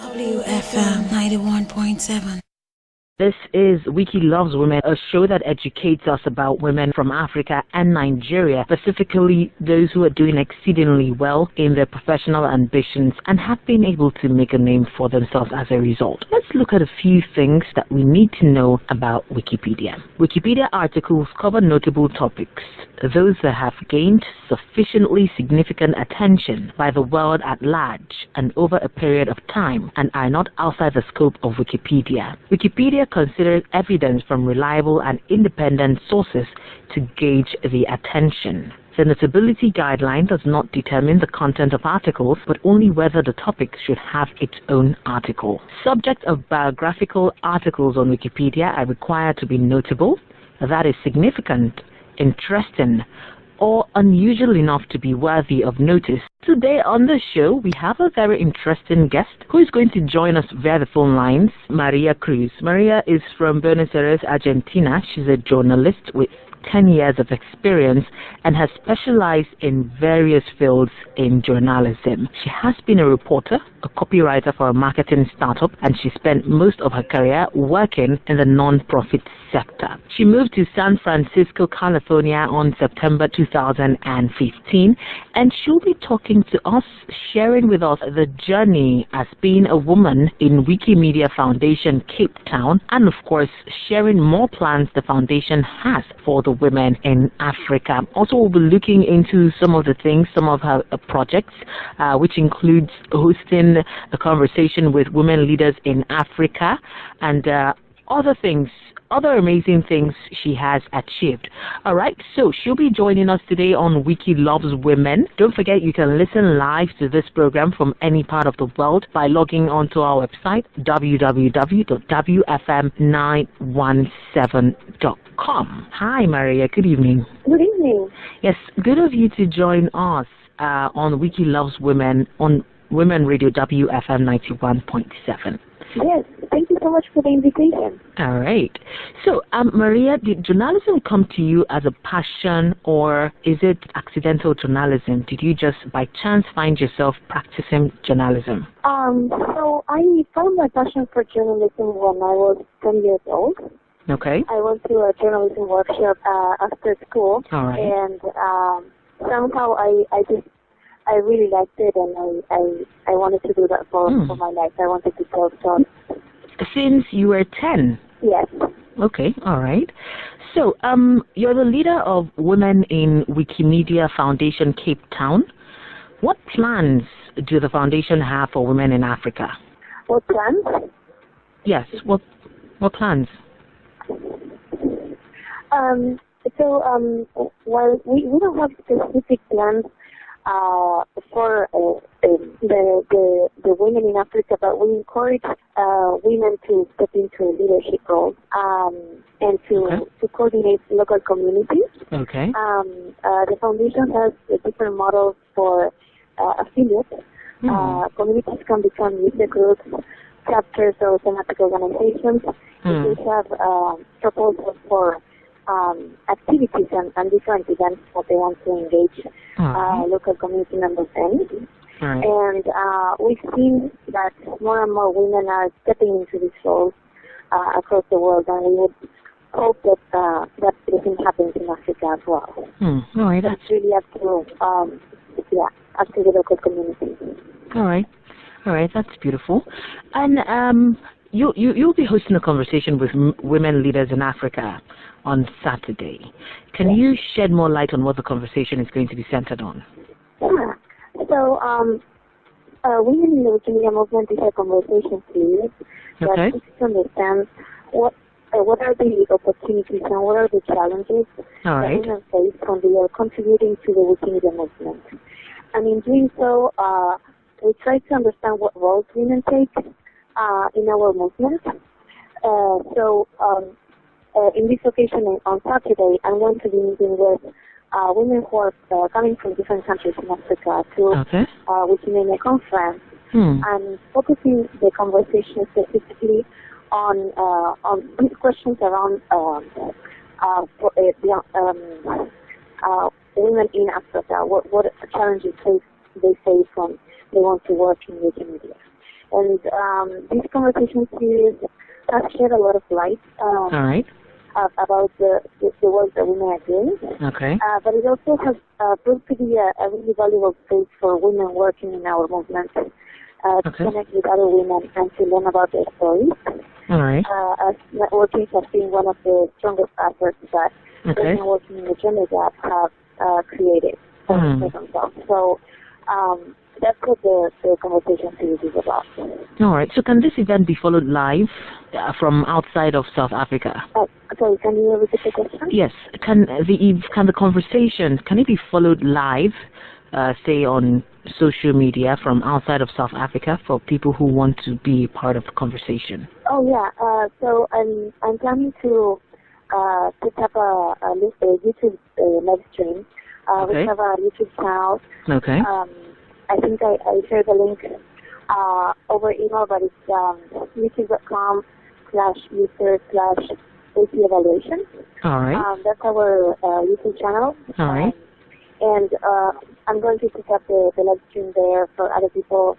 WFM 91.7. This is Wiki Loves Women, a show that educates us about women from Africa and Nigeria, specifically those who are doing exceedingly well in their professional ambitions and have been able to make a name for themselves as a result. Let's look at a few things that we need to know about Wikipedia. Wikipedia articles cover notable topics, those that have gained sufficiently significant attention by the world at large and over a period of time and are not outside the scope of Wikipedia. Wikipedia considers evidence from reliable and independent sources to gauge the attention. The notability guideline does not determine the content of articles, but only whether the topic should have its own article. Subjects of biographical articles on Wikipedia are required to be notable, that is significant, interesting, or unusual enough to be worthy of notice. Today on the show, we have a very interesting guest who is going to join us via the phone lines, Maria Cruz. Maria is from Buenos Aires, Argentina. She's a journalist with 10 years of experience and has specialized in various fields in journalism. She has been a reporter, a copywriter for a marketing startup, and she spent most of her career working in the non-profit sector. She moved to San Francisco, California on September 2015, and she'll be talking to us, sharing with us the journey as being a woman in Wikimedia Foundation Cape Town, and of course sharing more plans the foundation has for the women in Africa. Also, we'll be looking into some of the things, some of her projects, which includes hosting a conversation with women leaders in Africa and other things, other amazing things she has achieved. All right, so she'll be joining us today on Wiki Loves Women. Don't forget you can listen live to this program from any part of the world by logging onto our website, www.wfm917.com. Hi, Maria. Good evening. Good evening. Yes, good of you to join us on Wiki Loves Women on Women Radio WFM 91.7. Yes, thank you so much for the invitation. All right. So, Maria, did journalism come to you as a passion, or is it accidental journalism? Did you just by chance find yourself practicing journalism? So I found my passion for journalism when I was 10 years old. Okay. I went to a journalism workshop after school. All right. And somehow I really liked it, and I wanted to do that for my life. I wanted to tell stories. Since you were 10? Yes. Okay, all right. So, you're the leader of Women in Wikimedia Foundation Cape Town. What plans do the foundation have for women in Africa? What plans? Yes, what plans? While we don't have specific plans for the women in Africa, but we encourage women to step into leadership roles and to coordinate local communities. Okay. The foundation has different models for affiliates. Communities can become user groups, chapters, or thematic organizations. We have proposals for activities and different events that they want to engage local community members in. Right. And we've seen that more and more women are stepping into these roles across the world, and we would hope that that even happens in Africa as well. All right. That's really up to the local community. All right. That's beautiful. And you'll be hosting a conversation with women leaders in Africa on Saturday. Can you shed more light on what the conversation is going to be centered on? Yeah. So, Women in the Wikimedia Movement is a conversation series that seeks to understand what are the opportunities and what are the challenges that women face when they are contributing to the Wikimedia movement. And in doing so, we try to understand what roles women take in our movement. In this occasion on Saturday, I'm going to be meeting with women who are coming from different countries in Africa to Wikimedia conference and focusing the conversation specifically on these questions around women in Africa. What challenges they face when they want to work in Wikimedia. And this conversation series has shed a lot of light All right. About the work that women are doing. Okay. But it also has proved to be a really valuable space for women working in our movement to connect with other women and to learn about their stories. All right. As networking has been one of the strongest efforts that women working in the gender gap have created for themselves. So that's what the conversation series is about. All right. So can this event be followed live from outside of South Africa? Sorry, can you repeat the question? Yes. Can the conversation, can it be followed live, say on social media from outside of South Africa for people who want to be part of the conversation? Oh yeah. So I'm planning to put up a YouTube live stream. We have a YouTube channel. Okay. I think I shared the link over email, but it's youtube.com/user/Wiki evaluation. All right. That's our YouTube channel. All right. And I'm going to pick up the live stream there for other people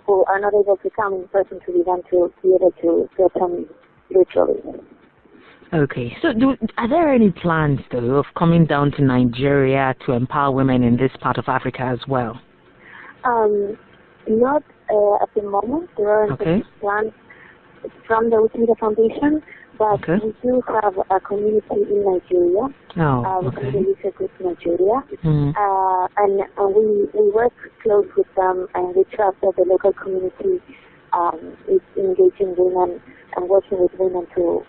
who are not able to come in person to the event to be able to attend virtually. Okay. So are there any plans, though, of coming down to Nigeria to empower women in this part of Africa as well? Not at the moment. There are plans from the Wiki Foundation, but we do have a community in Nigeria. We have a user group in Nigeria, and we work close with them, and we trust that the local community is engaging women and working with women to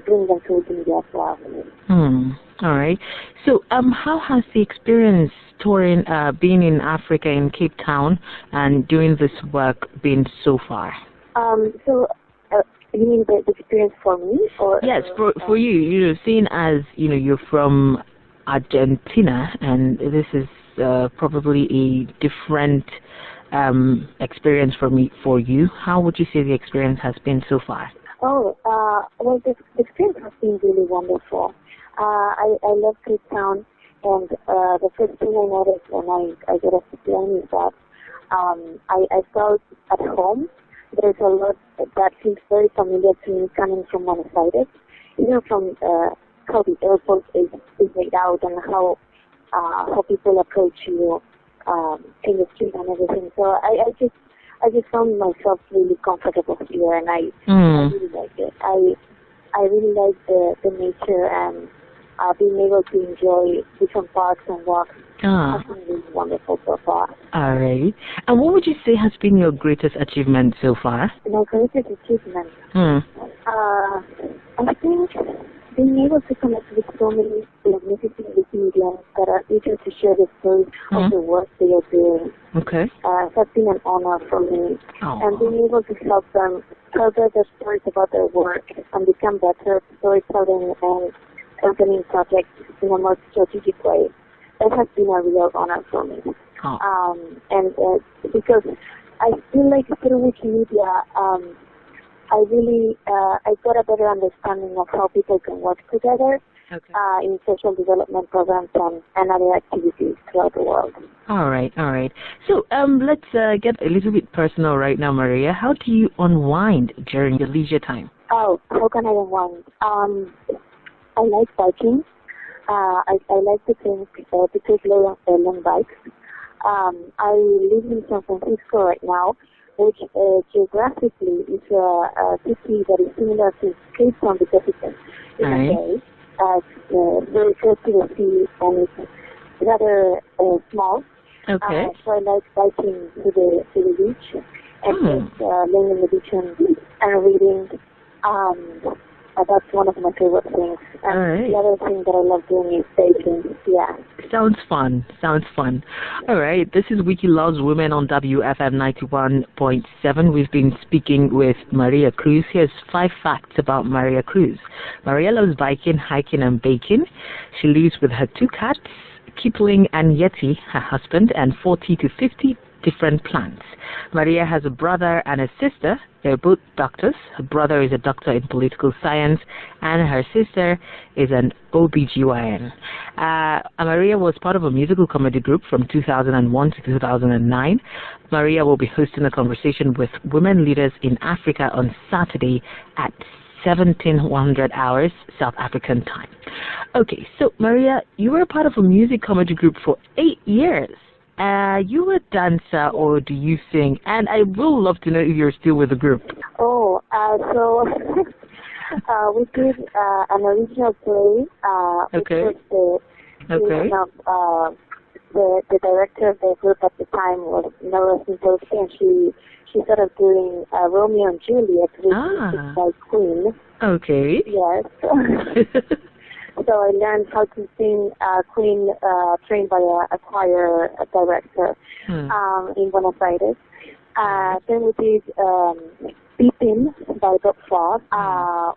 bring them to India as well. All right. So, how has the experience touring, being in Africa, in Cape Town, and doing this work been so far? You mean the experience for me, or yes, for you? You know, seeing as you're from Argentina, and this is probably a different experience for you. How would you say the experience has been so far? Well, the experience has been really wonderful. I love Cape Town, and the first thing I noticed when I got off the plane is that I felt at home. There's a lot that feels very familiar to me coming from Buenos Aires, from how the airport is laid out and how people approach you in the street and everything. So I just found myself really comfortable here, and I really like it. I really like the nature and being able to enjoy different parks and walks. Has been really wonderful so far. All right. And what would you say has been your greatest achievement so far? My greatest achievement? I think being able to connect with so many magnificent Indians that are eager to share the stories of the work they are doing. Has been an honor for me. And being able to help them tell their stories about their work and become better storytelling and opening projects in a more strategic way. That has been a real honor for me. And because I feel like through Wikimedia, I got a better understanding of how people can work together in social development programs and other activities throughout the world. All right. So let's get a little bit personal right now, Maria. How do you unwind during your leisure time? Oh, how can I unwind? I like biking. I like to take long bikes. I live in San Francisco right now, which geographically is a city that is similar to Cape Town because it's in a bay. Very close to the sea, and it's rather small. So I like biking to the beach and just laying on the beach and reading. That's one of my favorite things. And the other thing that I love doing is baking. Yeah. Sounds fun. All right. This is Wiki Loves Women on WFM 91.7. We've been speaking with Maria Cruz. Here's 5 facts about Maria Cruz. Maria loves biking, hiking, and baking. She lives with her 2 cats, Kipling and Yeti, her husband, and 40 to 50 different plans. Maria has a brother and a sister. They're both doctors. Her brother is a doctor in political science, and her sister is an OBGYN. Maria was part of a musical comedy group from 2001 to 2009. Maria will be hosting a conversation with women leaders in Africa on Saturday at 1700 hours South African time. Okay, so Maria, you were part of a music comedy group for 8 years. You were a dancer, or do you sing? And I will love to know if you're still with the group. Oh, so we did an original play. Okay. Which was the director of the group at the time was Nora Sintoski, and she started doing Romeo and Juliet, which is by Queen. Okay. Yes. So I learned how to sing Queen, trained by a choir director in Buenos Aires. Then we did Beepin by Bob Foss.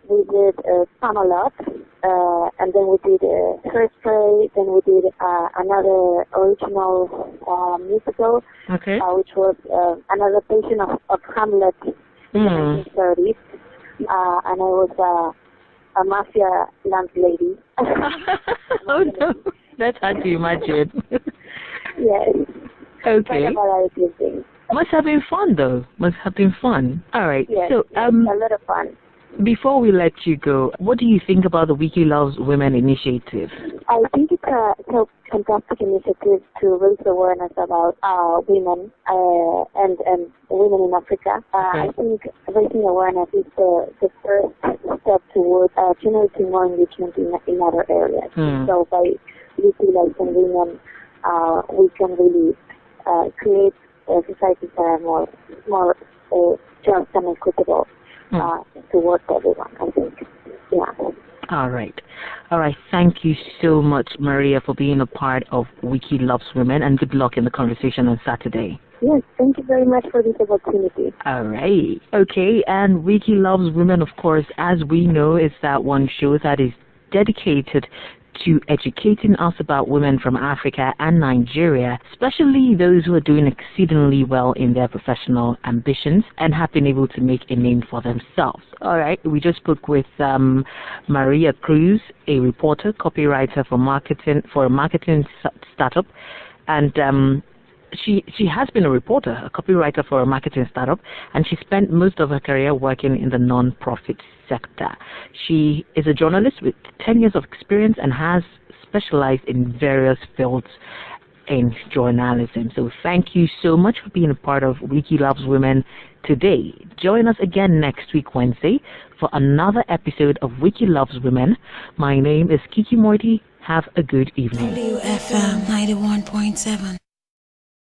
We did Spamalot, and then we did Hairspray. Then we did another original musical, which was an adaptation of Hamlet in the 1930s. And I was a mafia landlady. Oh no, that's hard to imagine. Yes. Okay. A variety of things. Must have been fun though. Must have been fun. All right. Yes, so a lot of fun. Before we let you go, what do you think about the Wiki Loves Women initiative? I think it's a fantastic initiative to raise awareness about women and women in Africa. I think raising awareness is the first step towards generating more engagement in other areas. So by utilizing women, we can really create societies that are more just and equitable towards everyone, I think. Yeah. All right. Thank you so much, Maria, for being a part of Wiki Loves Women, and good luck in the conversation on Saturday. Yes, thank you very much for this opportunity. All right. Okay, and Wiki Loves Women, of course, as we know, is that one show that is dedicated to educating us about women from Africa and Nigeria, especially those who are doing exceedingly well in their professional ambitions and have been able to make a name for themselves. All right, we just spoke with Maria Cruz, a reporter, copywriter for a marketing startup, and she has been a reporter, a copywriter for a marketing startup, and she spent most of her career working in the non-profit sector. She is a journalist with 10 years of experience and has specialized in various fields in journalism. So thank you so much for being a part of Wiki Loves Women today. Join us again next week, Wednesday, for another episode of Wiki Loves Women. My name is Kiki Morty. Have a good evening. WFM 91.7.